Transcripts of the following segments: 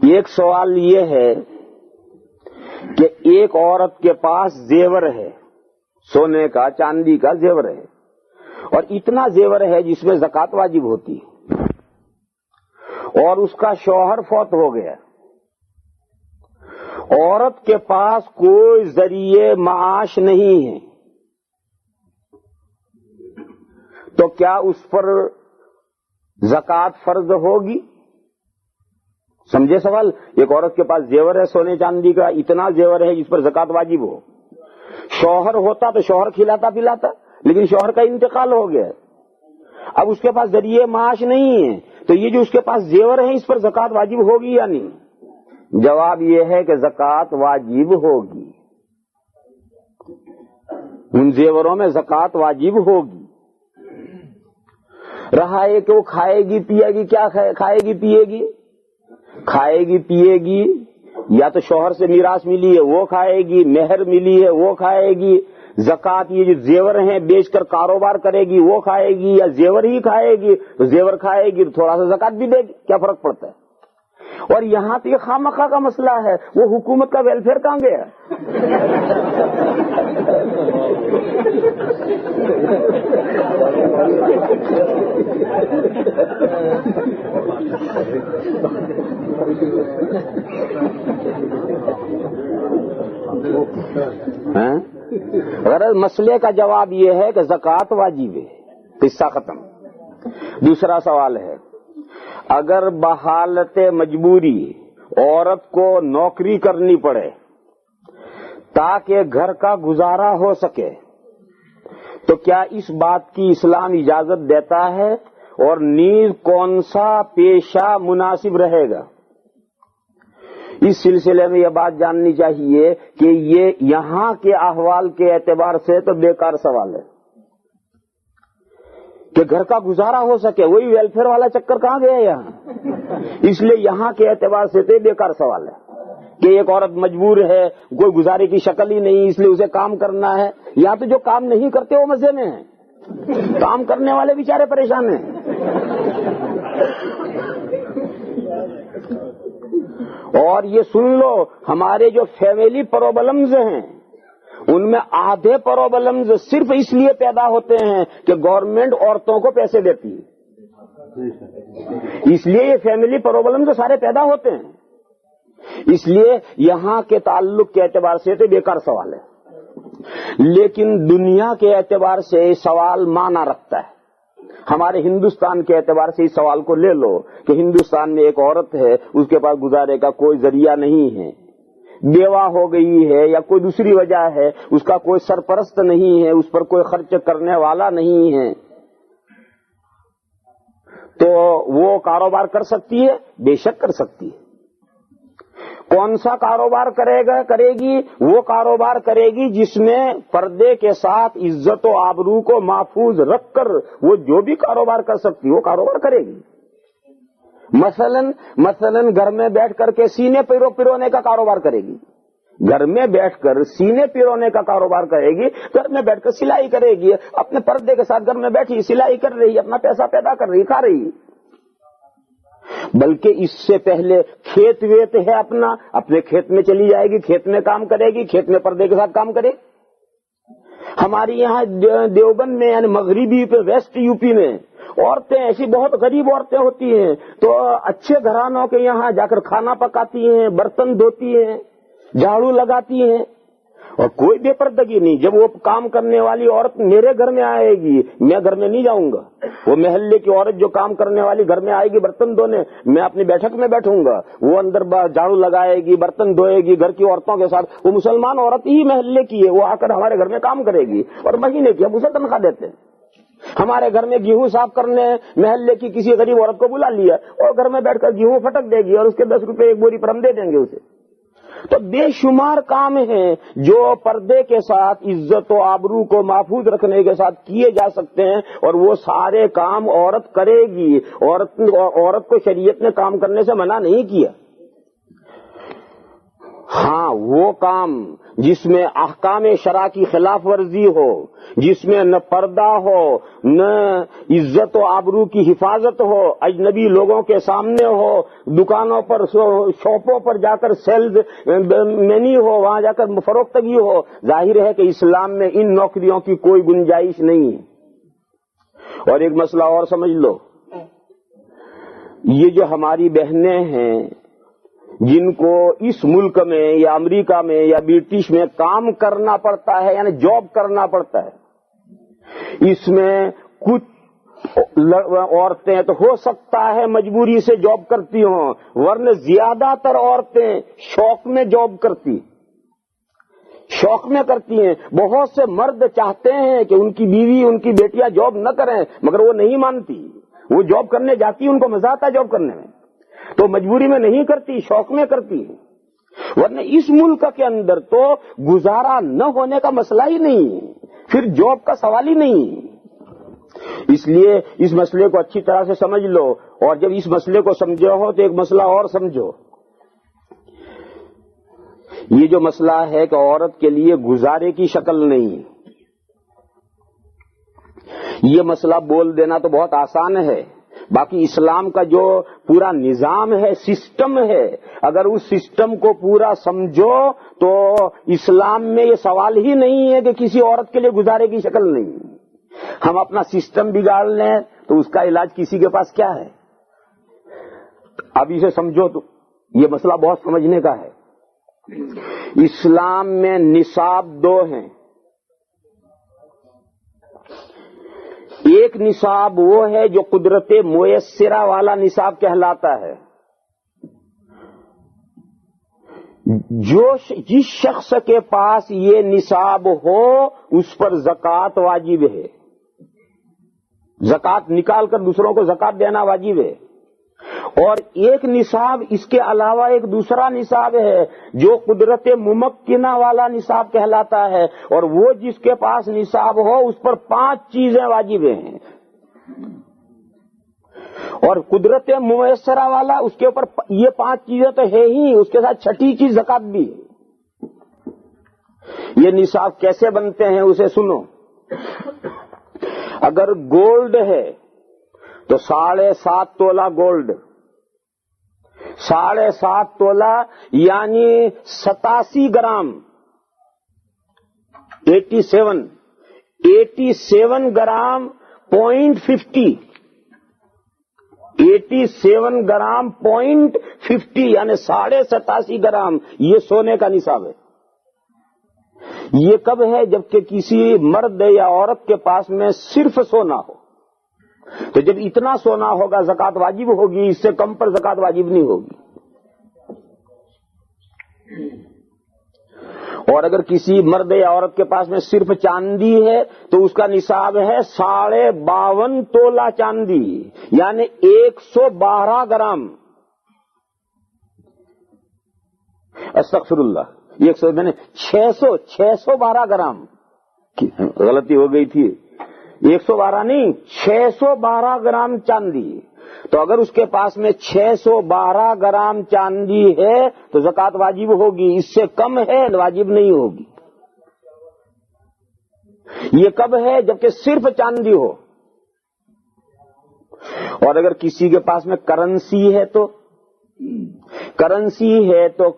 ایک سوال یہ ہے کہ ایک عورت کے پاس زیور ہے، سونے کا چاندی کا زیور ہے، اور اتنا زیور ہے جس میں زکوٰۃ واجب ہوتی ہے، اور اس کا شوہر فوت ہو گیا، عورت کے پاس کوئی ذریعے معاش نہیں ہے، تو کیا اس پر زکوٰۃ فرض ہوگی؟ سمجھے سوال؟ ایک عورت کے پاس زیور ہے سونے چاندی کا، اتنا زیور ہے جس پر زکوٰۃ واجب ہو، شوہر ہوتا تو شوہر کھلاتا پلاتا، لیکن شوہر کا انتقال ہو گیا، اب اس کے پاس ذریعے معاش نہیں ہے، تو یہ جو اس کے پاس زیور ہے اس پر زکوٰۃ واجب ہوگی یا نہیں؟ جواب یہ ہے کہ زکوٰۃ واجب ہوگی، ان زیوروں میں زکوٰۃ واجب ہوگی۔ رہا ہے کہ وہ کھائے گی پیے گی، کیا کھائے گی پیے گی؟ کھائے گی پیے گی، یا تو شوہر سے میراث ملی ہے وہ کھائے گی، مہر ملی ہے وہ کھائے گی، زکوٰۃ یہ جو زیور ہیں بیچ کر کاروبار کرے گی وہ کھائے گی، یا زیور ہی کھائے گی؟ تو زیور کھائے گی تو تھوڑا سا زکوٰۃ بھی دے گی، کیا فرق پڑتا ہے؟ اور یہاں تو یہ خواہ کا مسئلہ ہے، وہ حکومت کا ویلفیئر کہاں گیا؟ غرض مسئلے کا جواب یہ ہے کہ زکوٰۃ واجب ہے، قصہ ختم۔ دوسرا سوال ہے، اگر بحالت مجبوری عورت کو نوکری کرنی پڑے تاکہ گھر کا گزارا ہو سکے، تو کیا اس بات کی اسلام اجازت دیتا ہے، اور نیز کون سا پیشہ مناسب رہے گا؟ اس سلسلے میں یہ بات جاننی چاہیے کہ یہ یہاں کے احوال کے اعتبار سے تو بیکار سوال ہے کہ گھر کا گزارا ہو سکے، وہی ویلفیئر والا چکر کہاں گیا یہاں؟ اس لیے یہاں کے اعتبار سے تو بیکار سوال ہے کہ ایک عورت مجبور ہے، کوئی گزارے کی شکل ہی نہیں، اس لیے اسے کام کرنا ہے، یا تو جو کام نہیں کرتے وہ مزے میں ہیں، کام کرنے والے بیچارے پریشان ہیں۔ اور یہ سن لو، ہمارے جو فیملی پرابلمز ہیں ان میں آدھے پرابلمز صرف اس لیے پیدا ہوتے ہیں کہ گورنمنٹ عورتوں کو پیسے دیتی ہے، اس لیے یہ فیملی پرابلمز سارے پیدا ہوتے ہیں، اس لیے یہاں کے تعلق کے اعتبار سے تو بیکار سوال ہے، لیکن دنیا کے اعتبار سے یہ سوال معنی رکھتا ہے۔ ہمارے ہندوستان کے اعتبار سے اس سوال کو لے لو کہ ہندوستان میں ایک عورت ہے، اس کے پاس گزارے کا کوئی ذریعہ نہیں ہے، بیوہ ہو گئی ہے یا کوئی دوسری وجہ ہے، اس کا کوئی سرپرست نہیں ہے، اس پر کوئی خرچ کرنے والا نہیں ہے، تو وہ کاروبار کر سکتی ہے؟ بے شک کر سکتی ہے۔ کون سا کاروبار کرے گی؟ وہ کاروبار کرے گی جس میں پردے کے ساتھ عزت و آبرو کو محفوظ رکھ کر وہ جو بھی کاروبار کر سکتی وہ کاروبار کرے گی۔ مثلاً گھر میں بیٹھ کر کے سینے پیرونے کا کاروبار کرے گی، گھر میں بیٹھ کر سینے پیرونے کا کاروبار کرے گی، گھر میں بیٹھ کر سلائی کرے گی، اپنے پردے کے ساتھ گھر میں بیٹھی سلائی کر رہی، اپنا پیسہ پیدا کر رہی، کھا رہی۔ بلکہ اس سے پہلے کھیت ویت ہے اپنے کھیت میں چلی جائے گی، کھیت میں کام کرے گی، کھیت میں پردے کے ساتھ کام کرے۔ ہماری یہاں دیوبند میں یعنی مغربی پہ ویسٹ یو پی میں عورتیں ایسی بہت غریب عورتیں ہوتی ہیں تو اچھے گھرانوں کے یہاں جا کر کھانا پکاتی ہیں، برتن دھوتی ہیں، جھاڑو لگاتی ہیں، اور کوئی بے پردگی نہیں۔ جب وہ کام کرنے والی عورت میرے گھر میں آئے گی میں گھر میں نہیں جاؤں گا، وہ محلے کی عورت جو کام کرنے والی گھر میں آئے گی برتن دھونے، میں اپنی بیٹھک میں بیٹھوں گا، وہ اندر جھاڑو لگائے گی، برتن دھوئے گی گھر کی عورتوں کے ساتھ۔ وہ مسلمان عورت ہی محلے کی ہے، وہ آ کر ہمارے گھر میں کام کرے گی اور مہینے کی ہم اسے تنخواہ دیتے ہیں۔ ہمارے گھر میں گیہوں صاف کرنے محلے کی کسی غریب عورت کو بلا لیا اور گھر میں بیٹھ کر گیہوں پھٹک دے گی اور اس کے 10 روپے ایک بوری پر ہم دے دیں گے اسے۔ تو بے شمار کام ہیں جو پردے کے ساتھ عزت و آبرو کو محفوظ رکھنے کے ساتھ کیے جا سکتے ہیں، اور وہ سارے کام عورت کرے گی۔ عورت کو شریعت نے کام کرنے سے منع نہیں کیا۔ ہاں وہ کام جس میں احکام شرع کی خلاف ورزی ہو، جس میں نہ پردہ ہو، نہ عزت و آبرو کی حفاظت ہو، اجنبی لوگوں کے سامنے ہو، دکانوں پر شاپوں پر جا کر سیلز مینی ہو، وہاں جا کر فروختگی ہو، ظاہر ہے کہ اسلام میں ان نوکریوں کی کوئی گنجائش نہیں ہے۔ اور ایک مسئلہ اور سمجھ لو، یہ جو ہماری بہنیں ہیں جن کو اس ملک میں یا امریکہ میں یا برٹش میں کام کرنا پڑتا ہے، یعنی جاب کرنا پڑتا ہے، اس میں کچھ عورتیں تو ہو سکتا ہے مجبوری سے جاب کرتی ہوں، ورنہ زیادہ تر عورتیں شوق میں جاب کرتی ہیں۔ بہت سے مرد چاہتے ہیں کہ ان کی بیوی ان کی بیٹیاں جاب نہ کریں، مگر وہ نہیں مانتی، وہ جاب کرنے جاتی، ان کو مزہ آتا ہے جاب کرنے میں، تو مجبوری میں نہیں کرتی، شوق میں کرتی ہے۔ ورنہ اس ملک کے اندر تو گزارا نہ ہونے کا مسئلہ ہی نہیں، پھر جاب کا سوال ہی نہیں۔ اس لیے اس مسئلے کو اچھی طرح سے سمجھ لو، اور جب اس مسئلے کو سمجھو ہو تو ایک مسئلہ اور سمجھو۔ یہ جو مسئلہ ہے کہ عورت کے لیے گزارے کی شکل نہیں، یہ مسئلہ بول دینا تو بہت آسان ہے، باقی اسلام کا جو پورا نظام ہے، سسٹم ہے، اگر اس سسٹم کو پورا سمجھو تو اسلام میں یہ سوال ہی نہیں ہے کہ کسی عورت کے لیے گزارے کی شکل نہیں۔ ہم اپنا سسٹم بگاڑ لیں تو اس کا علاج کسی کے پاس کیا ہے؟ اب اسے سمجھو تو یہ مسئلہ بہت سمجھنے کا ہے۔ اسلام میں نصاب دو ہیں، ایک نصاب وہ ہے جو قدرت میسرہ والا نصاب کہلاتا ہے، جس شخص کے پاس یہ نصاب ہو اس پر زکوٰۃ واجب ہے، زکوٰۃ نکال کر دوسروں کو زکوٰۃ دینا واجب ہے۔ اور ایک نصاب اس کے علاوہ ایک دوسرا نصاب ہے جو قدرت ممکنہ والا نصاب کہلاتا ہے، اور وہ جس کے پاس نصاب ہو اس پر 5 چیزیں واجب ہیں، اور قدرت میسرہ والا اس کے اوپر یہ 5 چیزیں تو ہے ہی، اس کے ساتھ 6ٹھی چیز زکوٰۃ بھی ہے۔ یہ نصاب کیسے بنتے ہیں اسے سنو۔ اگر گولڈ ہے تو 7.5 تولہ گولڈ، 7.5 تولہ یعنی 87 گرام، 87 گرام .50، 87 گرام .50 یعنی 87.5 گرام، یہ سونے کا نصاب ہے۔ یہ کب ہے؟ جبکہ کسی مرد یا عورت کے پاس میں صرف سونا ہو، تو جب اتنا سونا ہوگا زکوٰۃ واجب ہوگی، اس سے کم پر زکوٰۃ واجب نہیں ہوگی۔ اور اگر کسی مرد یا عورت کے پاس میں صرف چاندی ہے تو اس کا نصاب ہے 52.5 تولہ چاندی، یعنی 112 گرام۔ استغفر اللہ، 612 گرام، غلطی ہو گئی تھی، 112 نہیں، 612 گرام چاندی۔ تو اگر اس کے پاس میں 612 گرام چاندی ہے تو زکوٰۃ واجب ہوگی، اس سے کم ہے واجب نہیں ہوگی۔ یہ کب ہے؟ جبکہ صرف چاندی ہو۔ اور اگر کسی کے پاس میں کرنسی ہے تو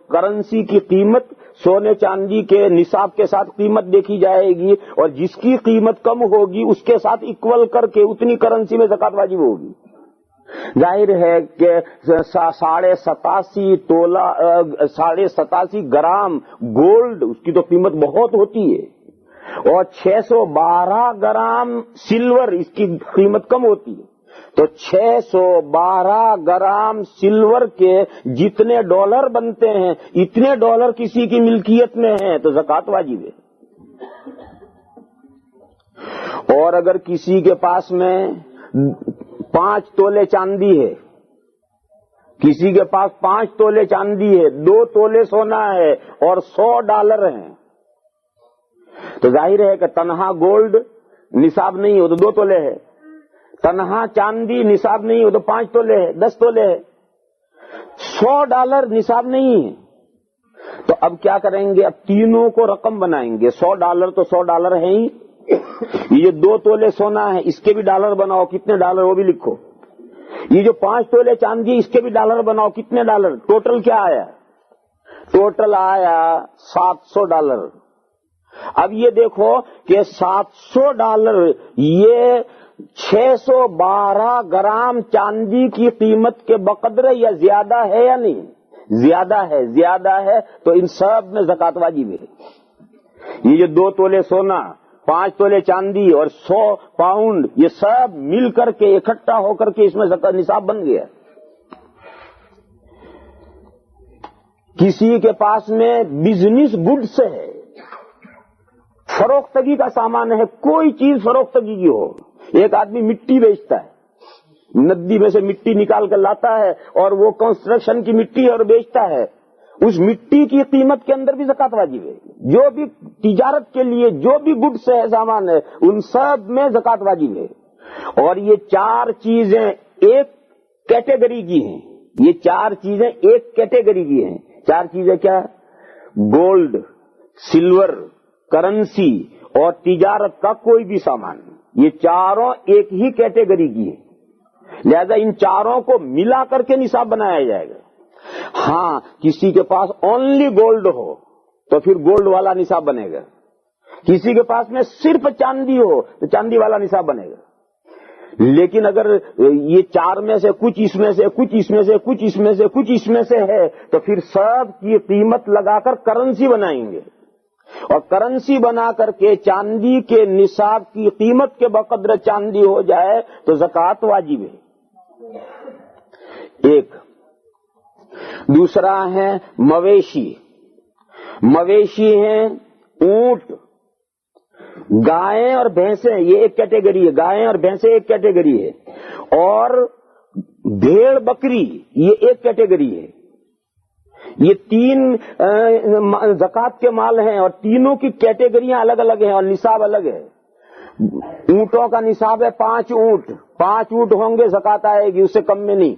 کرنسی کی قیمت سونے چاندی کے نصاب کے ساتھ قیمت دیکھی جائے گی، اور جس کی قیمت کم ہوگی اس کے ساتھ اکول کر کے اتنی کرنسی میں زکوٰۃ واجب ہوگی۔ ظاہر ہے کہ 87.5 تولہ 87.5 گرام گولڈ، اس کی تو قیمت بہت ہوتی ہے، اور 612 گرام سلور، اس کی قیمت کم ہوتی ہے۔ تو 612 گرام سلور کے جتنے ڈالر بنتے ہیں اتنے ڈالر کسی کی ملکیت میں ہیں تو زکوٰۃ واجب ہے۔ اور اگر کسی کے پاس میں 5 تولے چاندی ہے، کسی کے پاس 5 تولے چاندی ہے، 2 تولے سونا ہے اور 100 ڈالر ہیں، تو ظاہر ہے کہ تنہا گولڈ نصاب نہیں ہو تو 2 تولے ہے، تنہا چاندی نصاب نہیں ہو تو 5 تولے ہے، 10 تولے ہے، 100 ڈالر نصاب نہیں ہے تو اب کیا کریں گے؟ اب تینوں کو رقم بنائیں گے. $100 تو $100 ہے ہی. یہ جو 2 تولے سونا ہے اس کے بھی ڈالر بناؤ، کتنے ڈالر وہ بھی لکھو. یہ جو 5 تولے چاندی اس کے بھی ڈالر بناؤ، کتنے ڈالر. ٹوٹل کیا آیا؟ ٹوٹل آیا $700. اب یہ دیکھو کہ $700 یہ 612 گرام چاندی کی قیمت کے بقدر ہے یا زیادہ ہے یا نہیں؟ زیادہ ہے. زیادہ ہے تو ان سب میں زکوٰۃ واجب ہے. یہ جو 2 تولے سونا، 5 تولے چاندی اور 100 پاؤنڈ یہ سب مل کر کے اکٹھا ہو کر کے اس میں زکوٰۃ نصاب بن گیا. کسی کے پاس میں بزنس گڈس ہے، فروختگی کا سامان ہے، کوئی چیز فروختگی کی ہو. ایک آدمی مٹی بیچتا ہے، ندی میں سے مٹی نکال کر لاتا ہے اور وہ کنسٹرکشن کی مٹی اور بیچتا ہے. اس مٹی کی قیمت کے اندر بھی زکوٰۃ واجب ہے. جو بھی تجارت کے لیے جو بھی گڈس ہے، سامان ہے، ان سب میں زکوٰۃ واجب ہے. اور یہ 4 چیزیں ایک کیٹیگری کی ہیں. یہ 4 چیزیں ایک کیٹیگری کی ہیں. 4 چیزیں کیا؟ گولڈ، سلور، کرنسی اور تجارت کا کوئی بھی سامان. یہ چاروں ایک ہی کیٹیگری کی ہیں. لہذا ان چاروں کو ملا کر کے نصاب بنایا جائے گا. ہاں کسی کے پاس اونلی گولڈ ہو تو پھر گولڈ والا نصاب بنے گا. کسی کے پاس میں صرف چاندی ہو تو چاندی والا نصاب بنے گا. لیکن اگر یہ 4 میں سے کچھ اس میں سے، کچھ اس میں سے، کچھ اس میں سے، کچھ اس میں سے ہے تو پھر سب کی قیمت لگا کر کرنسی بنائیں گے. اور کرنسی بنا کر کے چاندی کے نصاب کی قیمت کے بقدر چاندی ہو جائے تو زکوٰۃ واجب ہے. ایک. دوسرا ہے مویشی. مویشی ہیں اونٹ، گائیں اور بھینسیں، یہ ایک کیٹیگری ہے. گائیں اور بھینسیں ایک کیٹیگری ہے. اور بھیڑ بکری یہ ایک کیٹیگری ہے. یہ 3 زکوٰۃ کے مال ہیں اور تینوں کی کیٹیگریاں الگ الگ ہیں اور نصاب الگ ہے. اونٹوں کا نصاب ہے 5 اونٹ. 5 اونٹ ہوں گے زکوٰۃ آئے گی، اس سے کم میں نہیں.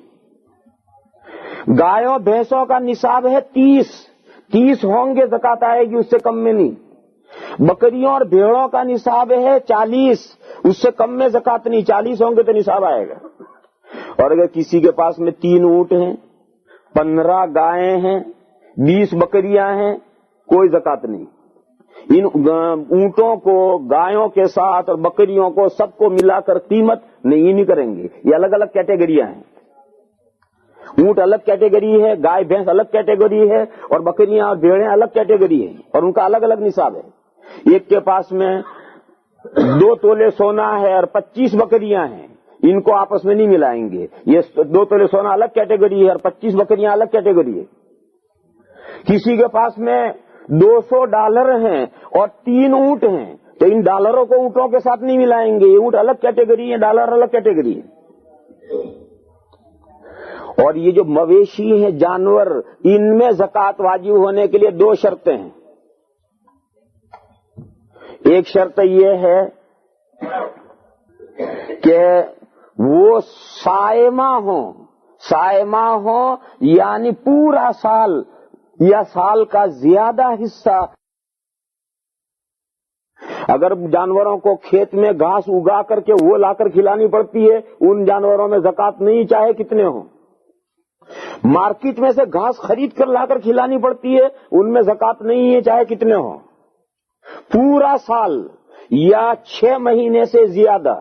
گایوں بھینسوں کا نصاب ہے 30 ہوں گے زکوٰۃ آئے گی، اس سے کم میں نہیں. بکریوں اور بھیڑوں کا نصاب ہے 40، اس سے کم میں زکوٰۃ نہیں. 40 ہوں گے تو نصاب آئے گا. اور اگر کسی کے پاس میں 3 اونٹ ہیں، 15 گائیں ہیں، 20 بکریاں ہیں، کوئی زکوٰۃ نہیں. ان اونٹوں کو گایوں کے ساتھ اور بکریوں کو سب کو ملا کر قیمت نہیں کریں گے. یہ الگ الگ کیٹیگریاں ہیں. اونٹ الگ کیٹیگری ہے، گائے بھینس الگ کیٹیگری ہے اور بکریاں اور بھیڑیں الگ کیٹیگری ہیں اور ان کا الگ الگ نصاب ہے. ایک کے پاس میں 2 تولے سونا ہے اور 25 بکریاں ہیں، ان کو آپس میں نہیں ملائیں گے. یہ 2 تولے سونا الگ کیٹیگری ہے اور 25 بکریاں الگ کیٹیگری ہے. کسی کے پاس میں $200 ہیں اور 3 اونٹ ہیں تو ان ڈالروں کو اونٹوں کے ساتھ نہیں ملائیں گے. یہ اونٹ الگ کیٹیگری ہے، ڈالر الگ کیٹیگری ہے. اور یہ جو مویشی ہیں جانور، ان میں زکوٰۃ واجب ہونے کے لیے 2 شرطیں ہیں. ایک شرط یہ ہے کہ وہ سائمہ ہوں یعنی پورا سال یا سال کا زیادہ حصہ. اگر جانوروں کو کھیت میں گھاس اگا کر کے وہ لا کر کھلانی پڑتی ہے، ان جانوروں میں زکوٰۃ نہیں چاہے کتنے ہوں. مارکیٹ میں سے گھاس خرید کر لا کر کھلانی پڑتی ہے، ان میں زکوٰۃ نہیں ہے چاہے کتنے ہوں. پورا سال یا 6 مہینے سے زیادہ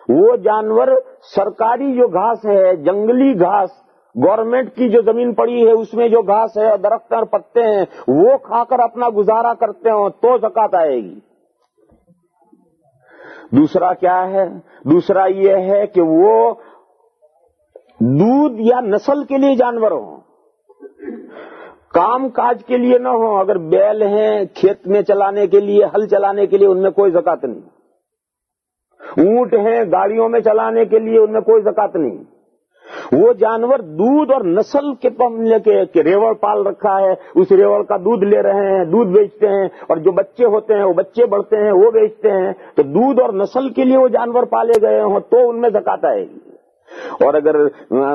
وہ جانور سرکاری جو گھاس ہے، جنگلی گھاس، گورنمنٹ کی جو زمین پڑی ہے اس میں جو گھاس ہے، درخت اور پتے ہیں، وہ کھا کر اپنا گزارا کرتے ہوں تو زکوٰۃ آئے گی. دوسرا کیا ہے؟ دوسرا یہ ہے کہ وہ دودھ یا نسل کے لیے جانور ہوں، کام کاج کے لیے نہ ہوں. اگر بیل ہیں کھیت میں چلانے کے لیے، ہل چلانے کے لیے، ان میں کوئی زکوٰۃ نہیں. اونٹ ہیں گاڑیوں میں چلانے کے لیے، ان میں کوئی زکوٰۃ نہیں. وہ جانور دودھ اور نسل کے ریوڑ پال رکھا ہے، اس ریوڑ کا دودھ لے رہے ہیں، دودھ بیچتے ہیں، اور جو بچے ہوتے ہیں وہ بچے بڑھتے ہیں وہ بیچتے ہیں. تو دودھ اور نسل کے لیے وہ جانور پالے گئے ہوں تو ان میں زکوٰۃ آئے گی. اور اگر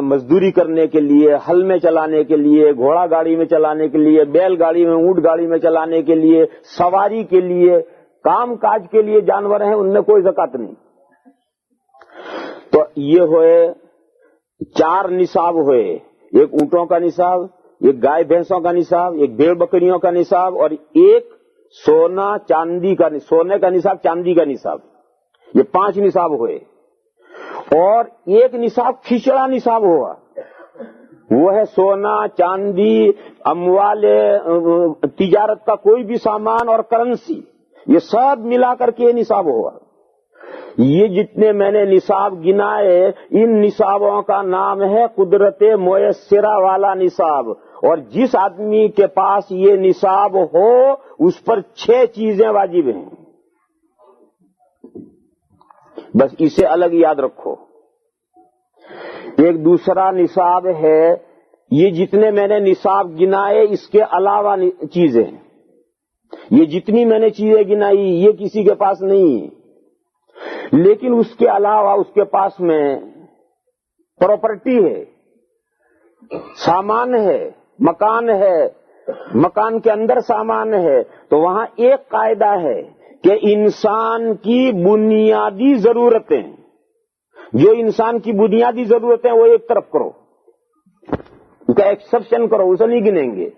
مزدوری کرنے کے لیے، ہل میں چلانے کے لیے، گھوڑا گاڑی میں چلانے کے لیے، بیل گاڑی میں، اونٹ گاڑی میں چلانے کے لیے، سواری کے لیے، کام کاج کے لیے جانور ہیں، ان میں کوئی زکات نہیں. تو یہ ہوئے 4 نصاب ہوئے، ایک اونٹوں کا نصاب، ایک گائے بھینسوں کا نصاب، ایک بھیڑ بکریوں کا نصاب، اور ایک سونے کا نصاب، چاندی کا نصاب. یہ 5 نصاب ہوئے. اور ایک نصاب کھچڑا نصاب ہوا، وہ ہے سونا، چاندی، اموال تجارت کا کوئی بھی سامان اور کرنسی، یہ سب ملا کر کے نصاب ہوا. یہ جتنے میں نے نصاب گنائے، ان نصابوں کا نام ہے قدرت میسرہ والا نصاب. اور جس آدمی کے پاس یہ نصاب ہو اس پر 6 چیزیں واجب ہیں. بس اسے الگ یاد رکھو. ایک دوسرا نصاب ہے، یہ جتنے میں نے نصاب گنائے اس کے علاوہ چیزیں، یہ جتنی میں نے چیزیں گنائی یہ کسی کے پاس نہیں ہے، لیکن اس کے علاوہ اس کے پاس میں پراپرٹی ہے، سامان ہے، مکان ہے، مکان کے اندر سامان ہے. تو وہاں ایک قاعدہ ہے کہ انسان کی بنیادی ضرورتیں، جو انسان کی بنیادی ضرورتیں وہ ایک طرف کرو، اس کا ایکسپشن کرو، اسے نہیں گنیں گے.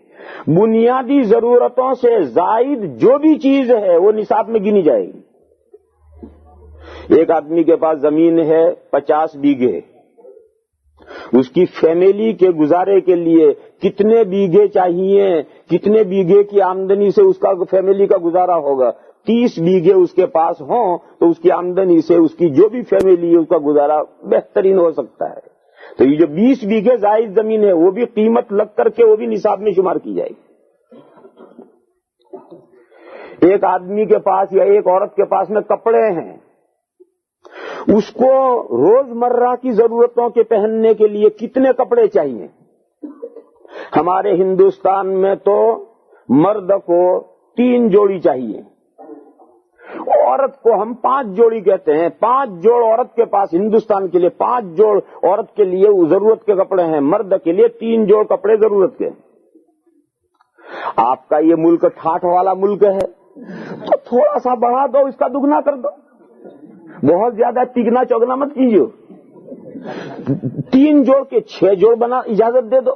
بنیادی ضرورتوں سے زائد جو بھی چیز ہے وہ نصاب میں گنی جائے گی. ایک آدمی کے پاس زمین ہے 50 بیگھے، اس کی فیملی کے گزارے کے لیے کتنے بیگھے چاہیے، کتنے بیگھے کی آمدنی سے اس کا فیملی کا گزارا ہوگا. 30 بیگھے اس کے پاس ہوں تو اس کی آمدنی سے اس کی جو بھی فیملی ہے اس کا گزارا بہترین ہو سکتا ہے. تو یہ جو 20 بیگھے زائد زمین ہے وہ بھی قیمت لگ کر کے وہ بھی نصاب میں شمار کی جائے گی. ایک آدمی کے پاس یا ایک عورت کے پاس میں کپڑے ہیں، اس کو روزمرہ کی ضرورتوں کے پہننے کے لیے کتنے کپڑے چاہیے. ہمارے ہندوستان میں تو مرد کو 3 جوڑی چاہیے، عورت کو ہم 5 جوڑی کہتے ہیں. 5 جوڑ عورت کے پاس، ہندوستان کے لیے 5 جوڑ عورت کے لیے ضرورت کے کپڑے ہیں، مرد کے لیے 3 جوڑ کپڑے ضرورت کے. آپ کا یہ ملک ٹھاٹھ والا ملک ہے تو تھوڑا سا بڑھا دو، اس کا دگنا کر دو، بہت زیادہ تگنا چوگنا مت کیجیے. 3 جوڑ کے 6 جوڑ بنا اجازت دے دو،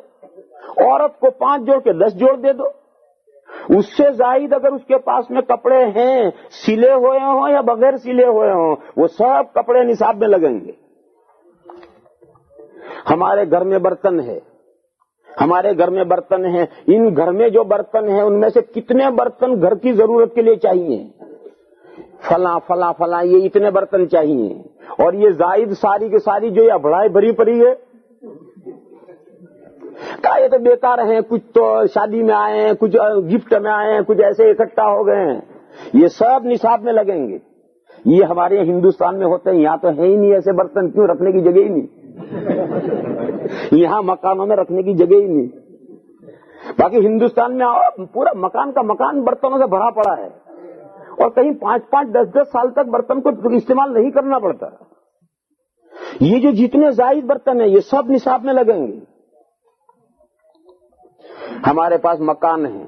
عورت کو 5 جوڑ کے 10 جوڑ دے دو. اس سے زائد اگر اس کے پاس میں کپڑے ہیں، سلے ہوئے ہوں یا بغیر سلے ہوئے ہوں، وہ سب کپڑے نصاب میں لگیں گے. ہمارے گھر میں برتن ہے، ان گھر میں جو برتن ہیں ان میں سے کتنے برتن گھر کی ضرورت کے لیے چاہیے، فلاں فلاں فلاں یہ اتنے برتن چاہیے. اور یہ زائد ساری کی ساری جو یہ بڑھائی بھری پڑی ہے، یہ تو بیکار ہیں، کچھ تو شادی میں آئے ہیں، کچھ گفٹ میں آئے ہیں، کچھ ایسے اکٹھا ہو گئے ہیں، یہ سب نصاب میں لگیں گے. یہ ہمارے ہندوستان میں ہوتے ہیں، یہاں تو ہے ہی نہیں ایسے برتن، کیوں رکھنے کی جگہ ہی نہیں. یہاں مکانوں میں رکھنے کی جگہ ہی نہیں. باقی ہندوستان میں پورا مکان کا مکان برتنوں سے بھرا پڑا ہے، اور کہیں 5-5 10-10 سال تک برتن کو استعمال نہیں کرنا پڑتا. یہ جو جتنے زائد برتن ہیں یہ سب نصاب میں لگیں گے. ہمارے پاس مکان ہیں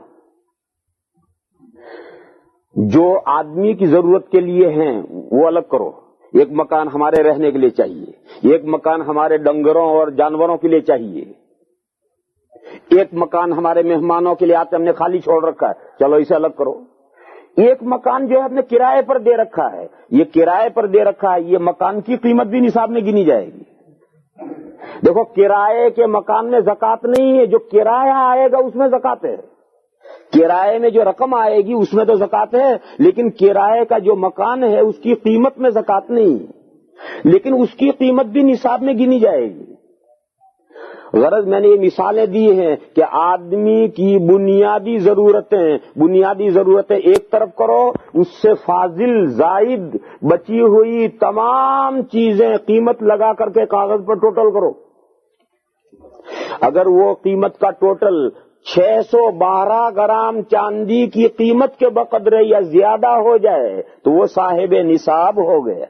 جو آدمی کی ضرورت کے لیے ہیں، وہ الگ کرو. ایک مکان ہمارے رہنے کے لیے چاہیے، ایک مکان ہمارے ڈنگروں اور جانوروں کے لیے چاہیے، ایک مکان ہمارے مہمانوں کے لیے آتے ہم نے خالی چھوڑ رکھا ہے، چلو اسے الگ کرو. ایک مکان جو ہے ہم نے کرائے پر دے رکھا ہے، یہ کرائے پر دے رکھا ہے، یہ مکان کی قیمت بھی نصاب میں گنی جائے گی. دیکھو کرائے کے مکان میں زکات نہیں ہے، جو کرایہ آئے گا اس میں زکات ہے. کرائے میں جو رقم آئے گی اس میں تو زکات ہے، لیکن کرائے کا جو مکان ہے اس کی قیمت میں زکات نہیں، لیکن اس کی قیمت بھی نصاب میں گنی جائے گی. غرض میں نے یہ مثالیں دی ہیں کہ آدمی کی بنیادی ضرورتیں ایک طرف کرو، اس سے فاضل زائد بچی ہوئی تمام چیزیں قیمت لگا کر کے کاغذ پر ٹوٹل کرو. اگر وہ قیمت کا ٹوٹل 612 گرام چاندی کی قیمت کے بقدر یا زیادہ ہو جائے تو وہ صاحب نصاب ہو گیا.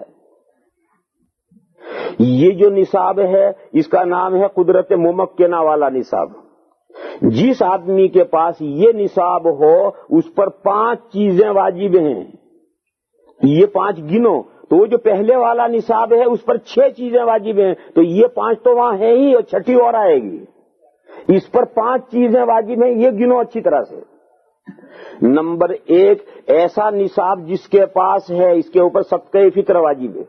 یہ جو نصاب ہے اس کا نام ہے قدرت ممکنہ والا نصاب. جس آدمی کے پاس یہ نصاب ہو اس پر 5 چیزیں واجب ہیں. یہ 5 گنو تو وہ جو پہلے والا نصاب ہے اس پر 6 چیزیں واجب ہیں, تو یہ 5 تو وہاں ہے ہی اور 6ٹھی اور آئے گی. اس پر 5 چیزیں واجب ہیں, یہ گنو اچھی طرح سے. نمبر 1, ایسا نصاب جس کے پاس ہے اس کے اوپر صدقہ فطر واجب ہے.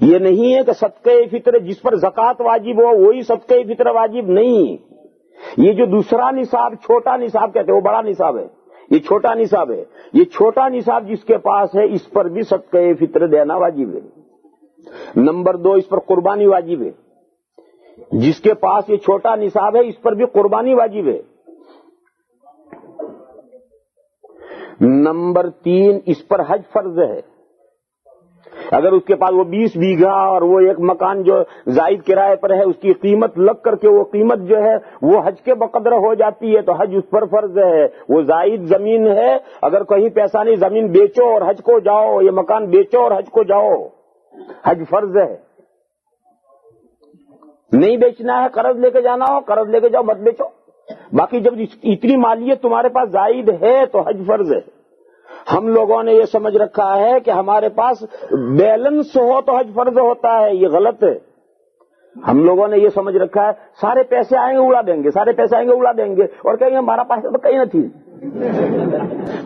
یہ نہیں ہے کہ صدقہ فطر جس پر زکوٰۃ واجب ہو وہی صدقہ فطر واجب نہیں. یہ جو دوسرا نصاب چھوٹا نصاب کہتے ہیں وہ بڑا نصاب ہے, یہ چھوٹا نصاب ہے. یہ چھوٹا نصاب جس کے پاس ہے اس پر بھی صدقہ فطر دینا واجب ہے. نمبر 2, اس پر قربانی واجب ہے. جس کے پاس یہ چھوٹا نصاب ہے اس پر بھی قربانی واجب ہے. نمبر 3, اس پر حج فرض ہے. اگر اس کے پاس وہ 20 بیگھا اور وہ ایک مکان جو زائد کرائے پر ہے اس کی قیمت لگ کر کے وہ قیمت جو ہے وہ حج کے بقدر ہو جاتی ہے تو حج اس پر فرض ہے. وہ زائد زمین ہے, اگر کہیں پیسہ نہیں زمین بیچو اور حج کو جاؤ, یہ مکان بیچو اور حج کو جاؤ, حج فرض ہے. نہیں بیچنا ہے, قرض لے کے جانا ہو قرض لے کے جاؤ, مت بیچو. باقی جب اتنی مالیت تمہارے پاس زائد ہے تو حج فرض ہے. ہم لوگوں نے یہ سمجھ رکھا ہے کہ ہمارے پاس بیلنس ہو تو حج فرض ہوتا ہے, یہ غلط ہے. ہم لوگوں نے یہ سمجھ رکھا ہے سارے پیسے آئیں گے اڑا دیں گے, سارے پیسے آئیں گے اڑا دیں گے اور کہیں گے ہمارا پیسہ تو کہیں نہ تھی.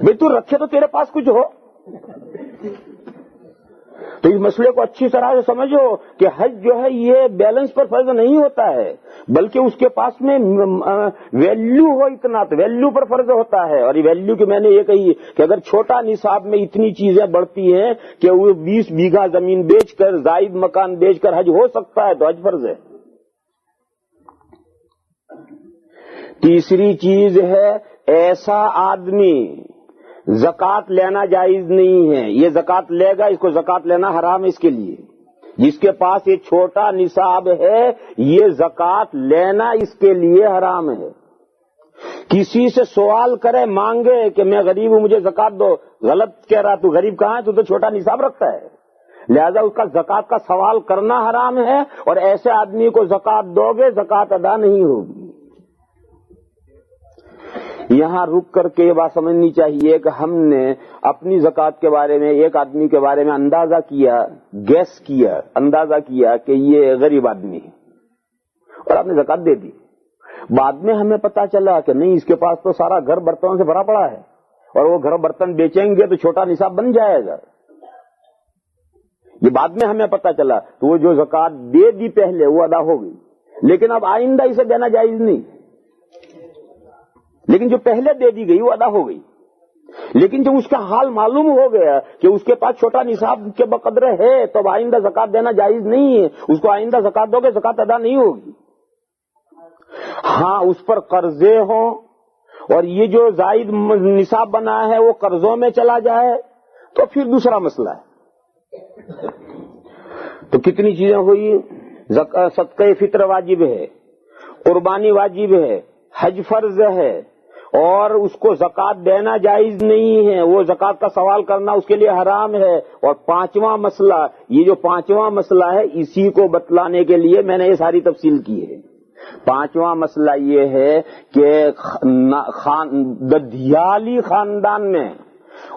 بھئی تو رکھے تو تیرے پاس کچھ ہو. تو اس مسئلے کو اچھی طرح سے سمجھو کہ حج جو ہے یہ بیلنس پر فرض نہیں ہوتا ہے بلکہ اس کے پاس میں ویلیو ہو اتنا تو ویلیو پر فرض ہوتا ہے. اور یہ ویلیو کی میں نے یہ کہی کہ اگر چھوٹا نصاب میں اتنی چیزیں بڑھتی ہیں کہ وہ 20 بیگھا زمین بیچ کر زائد مکان بیچ کر حج ہو سکتا ہے تو حج فرض ہے. تیسری چیز ہے ایسا آدمی زکوٰۃ لینا جائز نہیں ہے. یہ زکوٰۃ لے گا اس کو زکوٰۃ لینا حرام ہے اس کے لیے. جس کے پاس یہ چھوٹا نصاب ہے یہ زکوٰۃ لینا اس کے لیے حرام ہے. کسی سے سوال کرے مانگے کہ میں غریب ہوں مجھے زکوٰۃ دو, غلط کہہ رہا, تو غریب کہاں ہے, تو چھوٹا نصاب رکھتا ہے. لہذا اس کا زکوٰۃ کا سوال کرنا حرام ہے اور ایسے آدمی کو زکوٰۃ دو گے زکوٰۃ ادا نہیں ہوگی. یہاں رک کر کے یہ بات سمجھنی چاہیے کہ ہم نے اپنی زکوٰۃ کے بارے میں ایک آدمی کے بارے میں اندازہ کیا, گیس کیا, اندازہ کیا کہ یہ غریب آدمی ہے اور آپ نے زکوٰۃ دے دی. بعد میں ہمیں پتا چلا کہ نہیں اس کے پاس تو سارا گھر برتنوں سے بھرا پڑا ہے اور وہ گھر برتن بیچیں گے تو چھوٹا نصاب بن جائے گا. یہ بعد میں ہمیں پتا چلا تو وہ جو زکوٰۃ دے دی پہلے وہ ادا ہو گئی, لیکن اب آئندہ اسے دینا جائز نہیں. لیکن جو پہلے دے دی گئی وہ ادا ہو گئی. لیکن جب اس کا حال معلوم ہو گیا کہ اس کے پاس چھوٹا نصاب کے بقدر ہے تو اب آئندہ زکوٰۃ دینا جائز نہیں ہے, اس کو آئندہ زکوٰۃ دو گے زکوٰۃ ادا نہیں ہوگی. ہاں اس پر قرضے ہوں اور یہ جو زائد نصاب بنا ہے وہ قرضوں میں چلا جائے تو پھر دوسرا مسئلہ ہے. تو کتنی چیزیں ہوئی, صدقہ فطر واجب ہے, قربانی واجب ہے, حج فرض ہے اور اس کو زکوٰۃ دینا جائز نہیں ہے, وہ زکوٰۃ کا سوال کرنا اس کے لیے حرام ہے. اور 5واں مسئلہ, یہ جو 5واں مسئلہ ہے اسی کو بتلانے کے لیے میں نے یہ ساری تفصیل کی ہے. 5واں مسئلہ یہ ہے کہ ددھیالی خاندان میں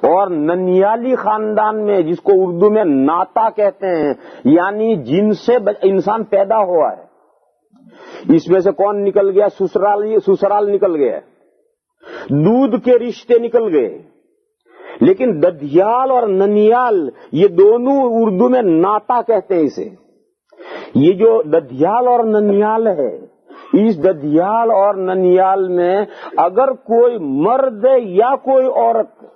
اور ننیالی خاندان میں, جس کو اردو میں ناتا کہتے ہیں, یعنی جن سے انسان پیدا ہوا ہے, اس میں سے کون نکل گیا, سسرال نکل گیا, دودھ کے رشتے نکل گئے. لیکن ددھیال اور ننیال یہ دونوں اردو میں ناتا کہتے ہیں اسے. یہ جو ددھیال اور ننیال ہے, اس ددھیال اور ننیال میں اگر کوئی مرد یا کوئی عورت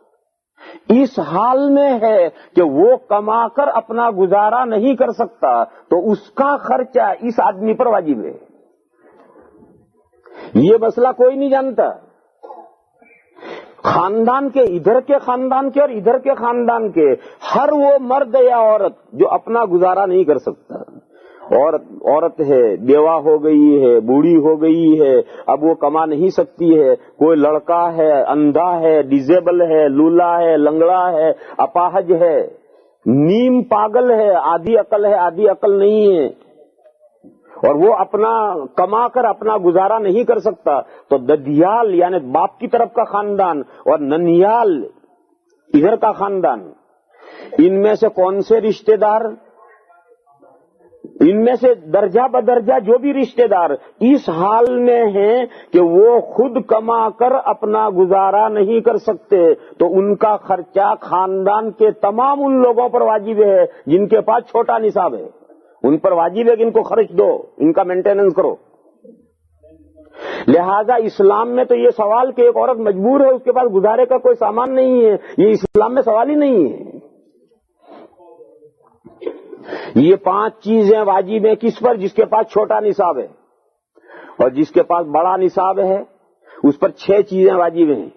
اس حال میں ہے کہ وہ کما کر اپنا گزارا نہیں کر سکتا تو اس کا خرچہ اس آدمی پر واجب ہے. یہ مسئلہ کوئی نہیں جانتا. خاندان کے, ادھر کے خاندان کے اور ادھر کے خاندان کے, ہر وہ مرد یا عورت جو اپنا گزارا نہیں کر سکتا, عورت ہے, بیوہ ہو گئی ہے, بوڑھی ہو گئی ہے, اب وہ کما نہیں سکتی ہے, کوئی لڑکا ہے, اندھا ہے, ڈیزیبل ہے, لولا ہے, لنگڑا ہے, اپاہج ہے, نیم پاگل ہے، آدھی عقل ہے، آدھی عقل نہیں ہے، اور وہ اپنا کما کر اپنا گزارا نہیں کر سکتا، تو ددیال یعنی باپ کی طرف کا خاندان اور ننیال ادھر کا خاندان، ان میں سے کون سے رشتہ دار، ان میں سے درجہ بدرجہ جو بھی رشتہ دار اس حال میں ہیں کہ وہ خود کما کر اپنا گزارا نہیں کر سکتے، تو ان کا خرچہ خاندان کے تمام ان لوگوں پر واجب ہے جن کے پاس چھوٹا نصاب ہے، ان پر واجب ہے کہ ان کو خرچ دو، ان کا مینٹیننس کرو۔ لہذا اسلام میں تو یہ سوال کہ ایک عورت مجبور ہے، اس کے پاس گزارے کا کوئی سامان نہیں ہے، یہ اسلام میں سوال ہی نہیں ہے۔ یہ 5 چیزیں واجب ہیں کس پر؟ جس کے پاس چھوٹا نصاب ہے، اور جس کے پاس بڑا نصاب ہے اس پر 6 چیزیں واجب ہیں۔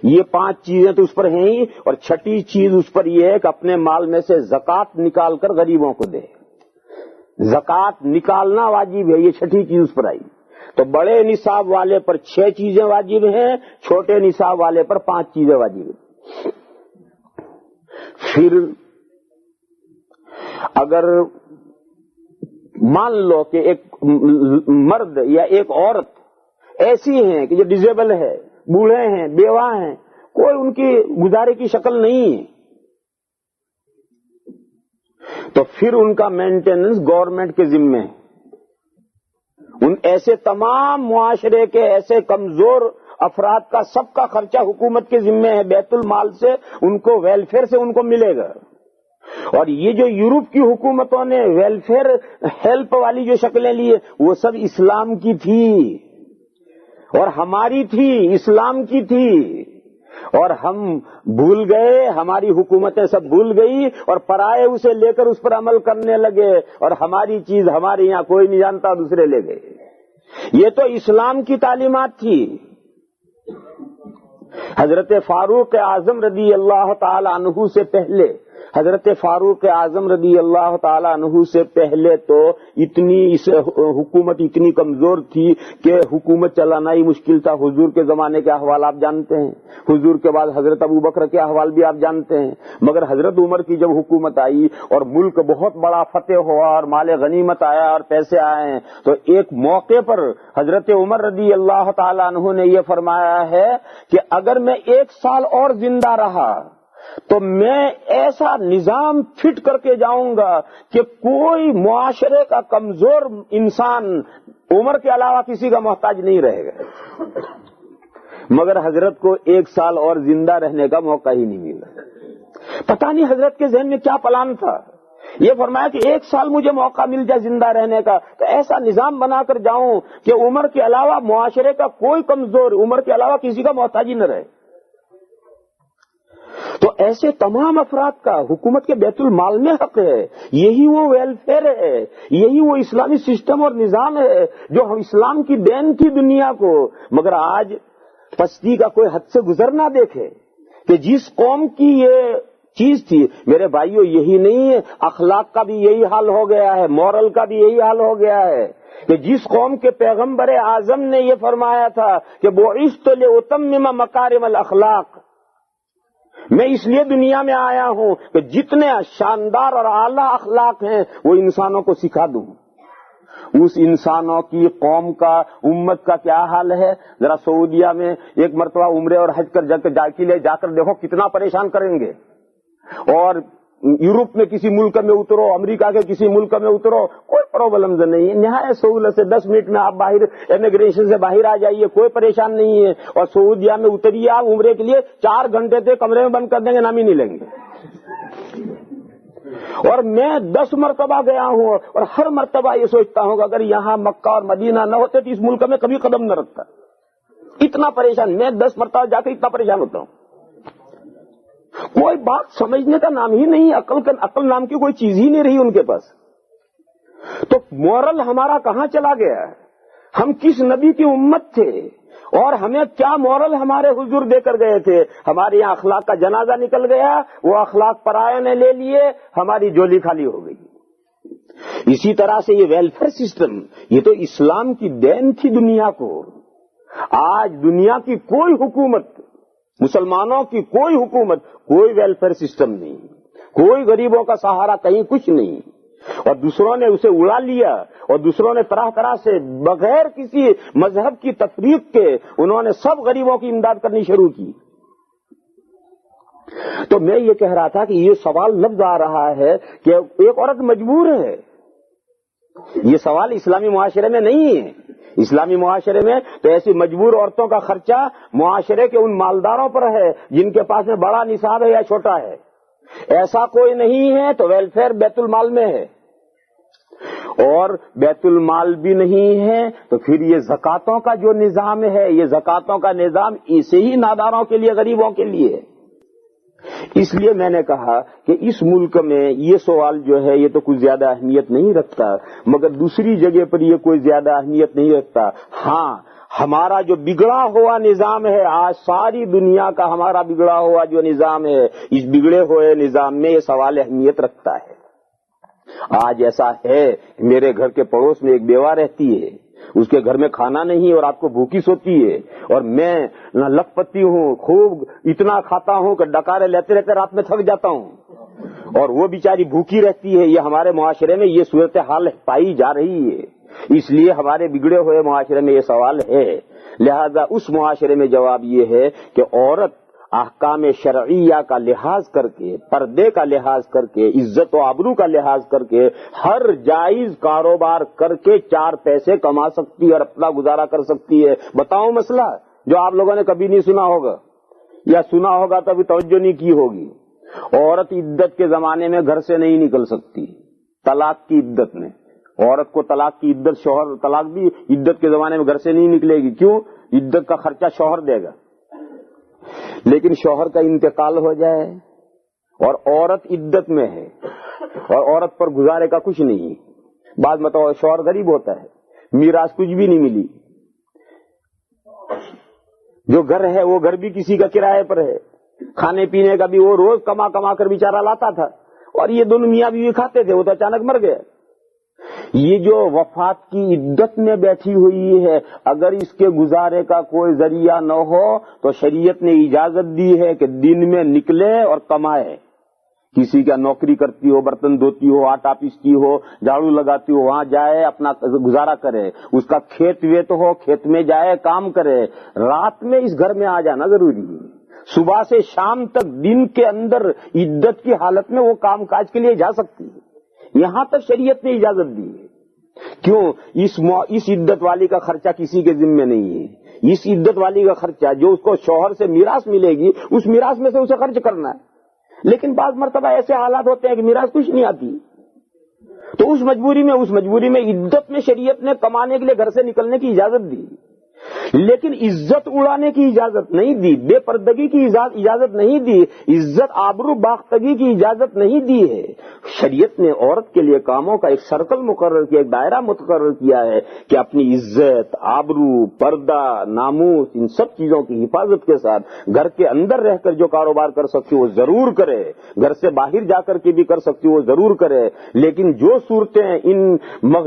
یہ 5 چیزیں تو اس پر ہیں ہی، اور 6ٹھی چیز اس پر یہ ہے کہ اپنے مال میں سے زکوٰۃ نکال کر غریبوں کو دے۔ زکوٰۃ نکالنا واجب ہے، یہ 6ٹھی چیز اس پر آئی۔ تو بڑے نصاب والے پر 6 چیزیں واجب ہیں، چھوٹے نصاب والے پر 5 چیزیں واجب ہیں۔ پھر اگر مان لو کہ ایک مرد یا ایک عورت ایسی ہیں کہ جو ڈیزیبل ہے، بوڑھے ہیں، بیوہ ہیں، کوئی ان کی گزارے کی شکل نہیں ہے، تو پھر ان کا مینٹیننس گورنمنٹ کے ذمے ہے۔ ان ایسے تمام معاشرے کے ایسے کمزور افراد کا سب کا خرچہ حکومت کے ذمے ہے، بیت المال سے ان کو، ویلفیئر سے ان کو ملے گا۔ اور یہ جو یورپ کی حکومتوں نے ویلفیئر ہیلپ والی جو شکلیں لی وہ سب اسلام کی تھی اور ہماری تھی، اسلام کی تھی، اور ہم بھول گئے، ہماری حکومتیں سب بھول گئی اور پرائے اسے لے کر اس پر عمل کرنے لگے، اور ہماری چیز ہمارے یہاں کوئی نہیں جانتا، دوسرے لے گئے۔ یہ تو اسلام کی تعلیمات تھی۔ حضرت فاروق اعظم رضی اللہ تعالی عنہ سے پہلے، حضرت فاروق اعظم رضی اللہ تعالی عنہ سے پہلے تو اس حکومت اتنی کمزور تھی کہ حکومت چلانا ہی مشکل تھا۔ حضور کے زمانے کے احوال آپ جانتے ہیں، حضور کے بعد حضرت ابوبکر کے احوال بھی آپ جانتے ہیں، مگر حضرت عمر کی جب حکومت آئی اور ملک بہت بڑا فتح ہوا اور مال غنیمت آیا اور پیسے آئے ہیں، تو ایک موقع پر حضرت عمر رضی اللہ تعالی عنہ نے یہ فرمایا ہے کہ اگر میں 1 سال اور زندہ رہا تو میں ایسا نظام فٹ کر کے جاؤں گا کہ کوئی معاشرے کا کمزور انسان عمر کے علاوہ کسی کا محتاج نہیں رہے گا۔ مگر حضرت کو 1 سال اور زندہ رہنے کا موقع ہی نہیں ملا۔ پتہ نہیں حضرت کے ذہن میں کیا پلان تھا۔ یہ فرمایا کہ 1 سال مجھے موقع مل جائے زندہ رہنے کا تو ایسا نظام بنا کر جاؤں کہ عمر کے علاوہ معاشرے کا کوئی کمزور، عمر کے علاوہ کسی کا محتاج ہی نہ رہے۔ تو ایسے تمام افراد کا حکومت کے بیت المال میں حق ہے، یہی وہ ویلفیئر ہے، یہی وہ اسلامی سسٹم اور نظام ہے جو ہم اسلام کی دین تھی دنیا کو۔ مگر آج پستی کا کوئی حد سے گزر نہ دیکھے کہ جس قوم کی یہ چیز تھی، میرے بھائیوں یہی نہیں ہے، اخلاق کا بھی یہی حال ہو گیا ہے، مورل کا بھی یہی حال ہو گیا ہے کہ جس قوم کے پیغمبر اعظم نے یہ فرمایا تھا کہ بعثت لأتمم مکارم الاخلاق، میں اس لیے دنیا میں آیا ہوں کہ جتنے شاندار اور اعلیٰ اخلاق ہیں وہ انسانوں کو سکھا دوں۔ اس انسانوں کی قوم کا، امت کا کیا حال ہے؟ ذرا سعودیہ میں ایک مرتبہ عمرے اور حج کر جا کر دیکھو کتنا پریشان کریں گے، اور یورپ میں کسی ملک میں اترو، امریکہ کے کسی ملک میں اترو، کوئی پرابلم نہیں ہے، نہایت سہولت سے 10 منٹ میں آپ باہر امیگریشن سے باہر آ جائیے، کوئی پریشان نہیں ہے۔ اور سعودیہ میں اتریے آپ عمرے کے لیے 4 گھنٹے تک کمرے میں بند کر دیں گے، نام ہی نہیں لیں گے۔ اور میں 10 مرتبہ گیا ہوں اور ہر مرتبہ یہ سوچتا ہوں کہ اگر یہاں مکہ اور مدینہ نہ ہوتے تو اس ملک میں کبھی قدم نہ رکھتا۔ اتنا پریشان، میں 10 مرتبہ جا کر اتنا پریشان ہوتا ہوں، کوئی بات سمجھنے کا نام ہی نہیں، عقل نام کی کوئی چیز ہی نہیں رہی ان کے پاس۔ تو مورل ہمارا کہاں چلا گیا؟ ہم کس نبی کی امت تھے اور ہمیں کیا مورل ہمارے حضور دے کر گئے تھے؟ ہمارے یہاں اخلاق کا جنازہ نکل گیا، وہ اخلاق پرائے نے لے لیے، ہماری جولی خالی ہو گئی۔ اسی طرح سے یہ ویلفیئر سسٹم، یہ تو اسلام کی دین تھی دنیا کو۔ آج دنیا کی کوئی حکومت، مسلمانوں کی کوئی حکومت، کوئی ویلفیئر سسٹم نہیں، کوئی غریبوں کا سہارا کہیں کچھ نہیں، اور دوسروں نے اسے اڑا لیا، اور دوسروں نے طرح طرح سے بغیر کسی مذہب کی تفریق کے انہوں نے سب غریبوں کی امداد کرنی شروع کی۔ تو میں یہ کہہ رہا تھا کہ یہ سوال لفظ آ رہا ہے کہ ایک عورت مجبور ہے، یہ سوال اسلامی معاشرے میں نہیں ہے۔ اسلامی معاشرے میں تو ایسی مجبور عورتوں کا خرچہ معاشرے کے ان مالداروں پر ہے جن کے پاس میں بڑا نصاب ہے یا چھوٹا ہے، ایسا کوئی نہیں ہے تو ویلفیئر بیت المال میں ہے، اور بیت المال بھی نہیں ہے تو پھر یہ زکاتوں کا جو نظام ہے، یہ زکاتوں کا نظام اسے ہی ناداروں کے لیے، غریبوں کے لیے ہے۔ اس لیے میں نے کہا کہ اس ملک میں یہ سوال جو ہے یہ تو کچھ زیادہ اہمیت نہیں رکھتا، مگر دوسری جگہ پر یہ کوئی زیادہ اہمیت نہیں رکھتا۔ ہاں، ہمارا جو بگڑا ہوا نظام ہے، آج ساری دنیا کا ہمارا بگڑا ہوا جو نظام ہے، اس بگڑے ہوئے نظام میں یہ سوال اہمیت رکھتا ہے۔ آج ایسا ہے کہ میرے گھر کے پڑوس میں ایک بیوہ رہتی ہے، اس کے گھر میں کھانا نہیں اور رات کو بھوکی سوتی ہے، اور میں لکھ پتی ہوں، خوب اتنا کھاتا ہوں کہ ڈکارے لیتے رہتے رات میں تھک جاتا ہوں، اور وہ بیچاری بھوکی رہتی ہے۔ یہ ہمارے معاشرے میں یہ صورتحال پائی جا رہی ہے، اس لیے ہمارے بگڑے ہوئے معاشرے میں یہ سوال ہے۔ لہذا اس معاشرے میں جواب یہ ہے کہ عورت احکام شرعیہ کا لحاظ کر کے، پردے کا لحاظ کر کے، عزت و آبرو کا لحاظ کر کے، ہر جائز کاروبار کر کے 4 پیسے کما سکتی ہے اور اپنا گزارا کر سکتی ہے۔ بتاؤں مسئلہ جو آپ لوگوں نے کبھی نہیں سنا ہوگا، یا سنا ہوگا تو ابھی توجہ نہیں کی ہوگی۔ عورت عدت کے زمانے میں گھر سے نہیں نکل سکتی، طلاق کی عدت میں۔ عورت کو طلاق کی عدت، شوہر طلاق بھی عدت کے زمانے میں گھر سے نہیں نکلے گی۔ کیوں؟ عدت کا خرچہ شوہر دے گا۔ لیکن شوہر کا انتقال ہو جائے اور عورت عدت میں ہے اور عورت پر گزارے کا کچھ نہیں، بعد میں تو شوہر غریب ہوتا ہے، میراث کچھ بھی نہیں ملی، جو گھر ہے وہ گھر بھی کسی کا کرائے پر ہے، کھانے پینے کا بھی وہ روز کما کما کر بیچارہ لاتا تھا، اور یہ دونوں میاں بیوی کھاتے تھے، وہ تو اچانک مر گئے۔ یہ جو وفات کی عدت میں بیٹھی ہوئی ہے، اگر اس کے گزارے کا کوئی ذریعہ نہ ہو تو شریعت نے اجازت دی ہے کہ دن میں نکلے اور کمائے۔ کسی کا نوکری کرتی ہو، برتن دھوتی ہو، آٹا پیستی ہو، جھاڑو لگاتی ہو، وہاں جائے اپنا گزارا کرے۔ اس کا کھیت ویت ہو، کھیت میں جائے کام کرے۔ رات میں اس گھر میں آ جانا ضروری ہے، صبح سے شام تک دن کے اندر عدت کی حالت میں وہ کام کاج کے لیے جا سکتی ہے۔ یہاں تک شریعت نے اجازت دی ہے۔ کیوں؟ اس عدت والی کا خرچہ کسی کے ذمہ نہیں ہے۔ اس عدت والی کا خرچہ جو اس کو شوہر سے میراث ملے گی، اس میراث میں سے اسے خرچ کرنا ہے۔ لیکن بعض مرتبہ ایسے حالات ہوتے ہیں کہ میراث کچھ نہیں آتی، تو اس مجبوری میں عدت میں شریعت نے کمانے کے لیے گھر سے نکلنے کی اجازت دی، لیکن عزت اڑانے کی اجازت نہیں دی، بے پردگی کی اجازت نہیں دی، عزت آبرو باختگی کی اجازت نہیں دی ہے۔ شریعت نے عورت کے لیے کاموں کا ایک سرکل مقرر کیا، ایک دائرہ مقرر کیا ہے کہ اپنی عزت، آبرو، پردہ، ناموس، ان سب چیزوں کی حفاظت کے ساتھ گھر کے اندر رہ کر جو کاروبار کر سکتی وہ ضرور کرے، گھر سے باہر جا کر کے بھی کر سکتی وہ ضرور کرے، لیکن جو صورتیں ان